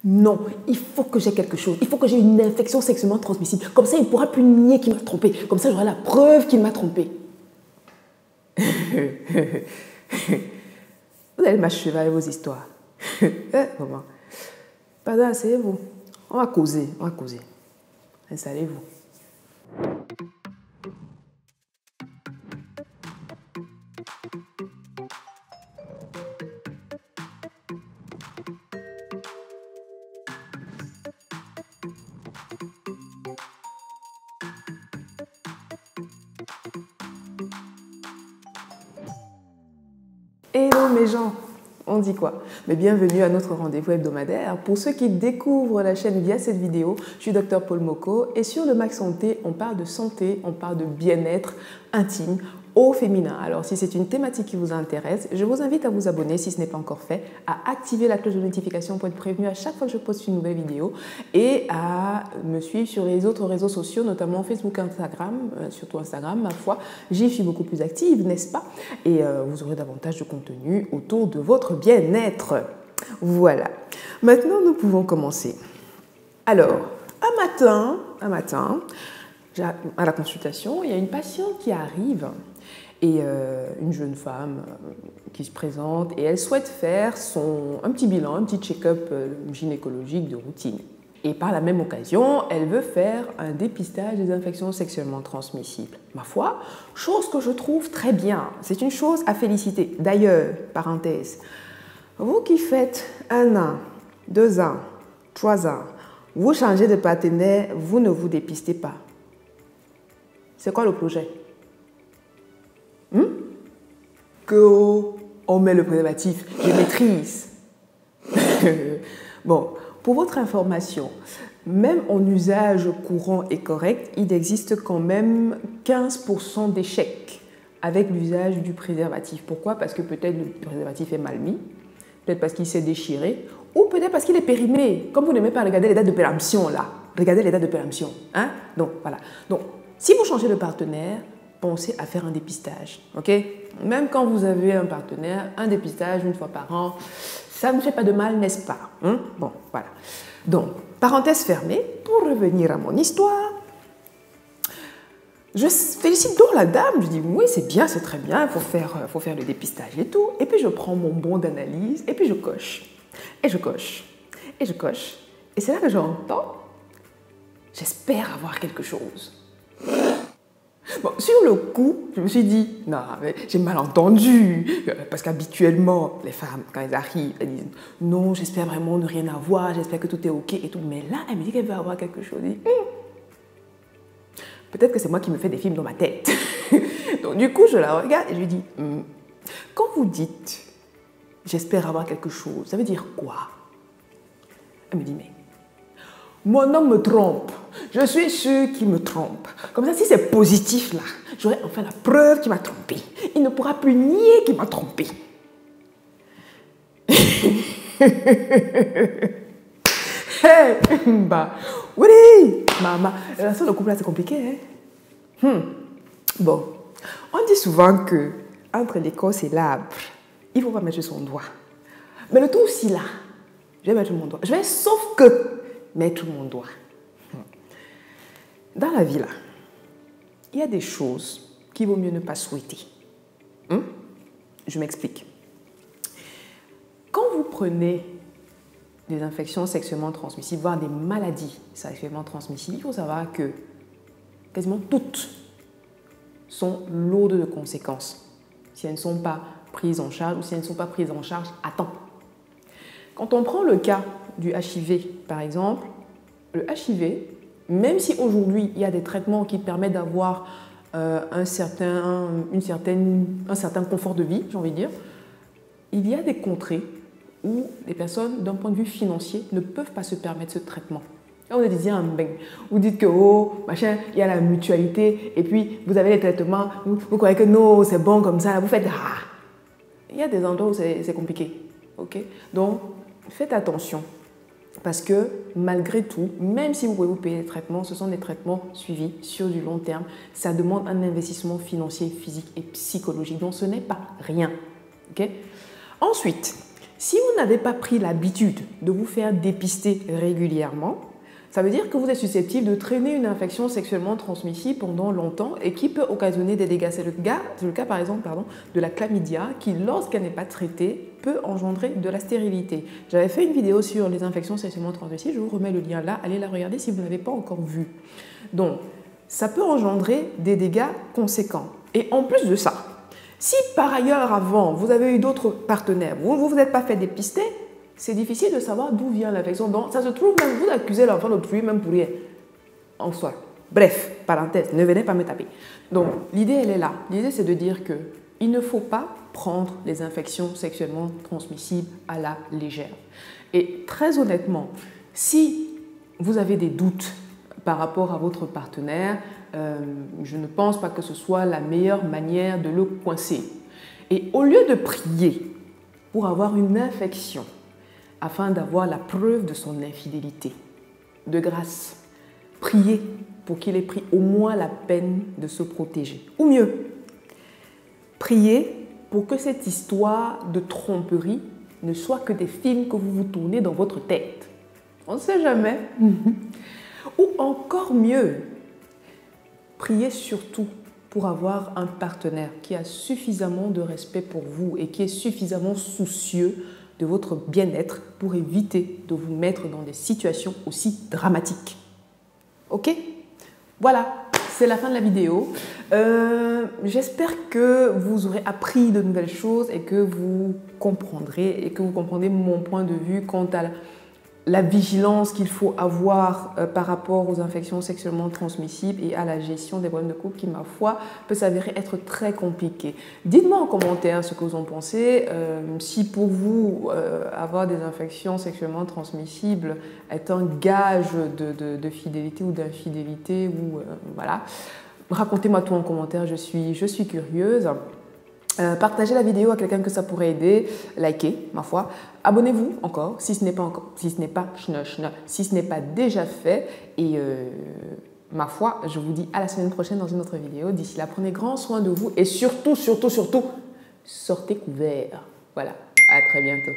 Non, il faut que j'ai quelque chose. Il faut que j'ai une infection sexuellement transmissible. Comme ça, il ne pourra plus nier qu'il m'a trompé. Comme ça, j'aurai la preuve qu'il m'a trompé. Vous allez m'achever avec vos histoires. Maman. Pardon, asseyez-vous. On va causer, on va causer. Installez-vous. Hello mes gens, on dit quoi? Mais bienvenue à notre rendez-vous hebdomadaire. Pour ceux qui découvrent la chaîne via cette vidéo, je suis Dr Paul Moko et sur le Mac Santé, on parle de santé, on parle de bien-être intime au féminin. Alors si c'est une thématique qui vous intéresse, je vous invite à vous abonner si ce n'est pas encore fait, à activer la cloche de notification pour être prévenu à chaque fois que je poste une nouvelle vidéo et à me suivre sur les autres réseaux sociaux, notamment Facebook, Instagram, surtout Instagram, ma foi. J'y suis beaucoup plus active, n'est-ce pas? Et vous aurez davantage de contenu autour de votre bien-être. Voilà. Maintenant, nous pouvons commencer. Alors, un matin, à la consultation, il y a une patiente qui arrive et une jeune femme qui se présente et elle souhaite faire un petit bilan, un petit check-up gynécologique de routine. Et par la même occasion, elle veut faire un dépistage des infections sexuellement transmissibles. Ma foi, chose que je trouve très bien. C'est une chose à féliciter. D'ailleurs, parenthèse, vous qui faites 1 an, 2 ans, 3 ans, vous changez de partenaire, vous ne vous dépistez pas. C'est quoi le projet? On met le préservatif, je maîtrise. Bon, pour votre information, même en usage courant et correct, il existe quand même 15% d'échecs avec l'usage du préservatif. Pourquoi? Parce que peut-être le préservatif est mal mis, peut-être parce qu'il s'est déchiré, ou peut-être parce qu'il est périmé. Comme vous n'aimez pas regarder les dates de péremption là, regardez les dates de péremption. Hein? Donc voilà. Donc, si vous changez de partenaire, pensez à faire un dépistage, ok? Même quand vous avez un partenaire, un dépistage 1 fois par an, ça ne fait pas de mal, n'est-ce pas? Bon, voilà. Donc, parenthèse fermée, pour revenir à mon histoire, je félicite donc la dame, je dis oui, c'est bien, c'est très bien, il faut faire le dépistage et tout. Et puis je prends mon bon d'analyse et puis je coche. Et je coche. Et je coche. Et c'est là que j'entends, j'espère avoir quelque chose. Bon, sur le coup, je me suis dit, non, mais j'ai mal entendu, parce qu'habituellement, les femmes, quand elles arrivent, elles disent, non, j'espère vraiment ne rien avoir, j'espère que tout est ok et tout. Mais là, elle me dit qu'elle veut avoir quelque chose. Peut-être que c'est moi qui me fais des films dans ma tête. Donc du coup, je la regarde et je lui dis, quand vous dites, j'espère avoir quelque chose, ça veut dire quoi? Elle me dit, mais mon homme me trompe. Je suis sûre qu'il me trompe. Comme ça, si c'est positif là, j'aurai enfin la preuve qu'il m'a trompé. Il ne pourra plus nier qu'il m'a trompé. Hey, bah, oui, maman, la relation de couple là, c'est compliqué, hein? Bon, on dit souvent que entre l'écorce et l'arbre, il faut pas mettre son doigt. Mais le tout aussi là, je vais mettre mon doigt. Je vais, sauf que, mettre mon doigt. Dans la vie, là, il y a des choses qu'il vaut mieux ne pas souhaiter. Je m'explique. Quand vous prenez des infections sexuellement transmissibles, voire des maladies sexuellement transmissibles, il faut savoir que quasiment toutes sont lourdes de conséquences si elles ne sont pas prises en charge ou si elles ne sont pas prises en charge à temps. Quand on prend le cas du HIV, par exemple, le HIV, même si aujourd'hui il y a des traitements qui permettent d'avoir un certain confort de vie, j'ai envie de dire, il y a des contrées où les personnes, d'un point de vue financier, ne peuvent pas se permettre ce traitement. Là, on est dit, vous dites que, oh, machin, il y a la mutualité, et puis vous avez les traitements, vous croyez que non, c'est bon comme ça, vous faites, il y a des endroits où c'est compliqué, ok? Donc, faites attention. Parce que malgré tout, même si vous pouvez vous payer des traitements, ce sont des traitements suivis sur du long terme. Ça demande un investissement financier, physique et psychologique. Donc ce n'est pas rien. Okay? Ensuite, Si vous n'avez pas pris l'habitude de vous faire dépister régulièrement, ça veut dire que vous êtes susceptible de traîner une infection sexuellement transmissible pendant longtemps et qui peut occasionner des dégâts. C'est le cas par exemple de la chlamydia qui, lorsqu'elle n'est pas traitée, peut engendrer de la stérilité. J'avais fait une vidéo sur les infections sexuellement transmissibles, je vous remets le lien là, allez la regarder si vous ne l'avez pas encore vue. Donc, ça peut engendrer des dégâts conséquents. Et en plus de ça, si par ailleurs avant vous avez eu d'autres partenaires, vous ne vous êtes pas fait dépister, c'est difficile de savoir d'où vient l'infection. Donc, ça se trouve même, vous accusez l'enfant d'autrui même pour rien en soi. Bref, parenthèse, ne venez pas me taper. Donc, l'idée, elle est là. L'idée, c'est de dire qu'il ne faut pas prendre les infections sexuellement transmissibles à la légère. Et très honnêtement, si vous avez des doutes par rapport à votre partenaire, je ne pense pas que ce soit la meilleure manière de le coincer. Et au lieu de prier pour avoir une infection, afin d'avoir la preuve de son infidélité, de grâce, priez pour qu'il ait pris au moins la peine de se protéger. Ou mieux, priez pour que cette histoire de tromperie ne soit que des films que vous vous tournez dans votre tête. On ne sait jamais. Ou encore mieux, priez surtout pour avoir un partenaire qui a suffisamment de respect pour vous et qui est suffisamment soucieux de votre bien-être pour éviter de vous mettre dans des situations aussi dramatiques. Ok? Voilà, c'est la fin de la vidéo. J'espère que vous aurez appris de nouvelles choses et que vous comprendrez mon point de vue quant à la vigilance qu'il faut avoir par rapport aux infections sexuellement transmissibles et à la gestion des problèmes de couple qui, ma foi, peut s'avérer être très compliqué. Dites-moi en commentaire ce que vous en pensez. Si pour vous, avoir des infections sexuellement transmissibles est un gage de fidélité ou d'infidélité, ou voilà. Racontez-moi tout en commentaire, je suis curieuse. Partagez la vidéo à quelqu'un que ça pourrait aider, likez, ma foi. Abonnez-vous encore, si ce n'est pas déjà fait. Et ma foi, je vous dis à la semaine prochaine dans une autre vidéo. D'ici là, prenez grand soin de vous et surtout, sortez couverts. Voilà, à très bientôt.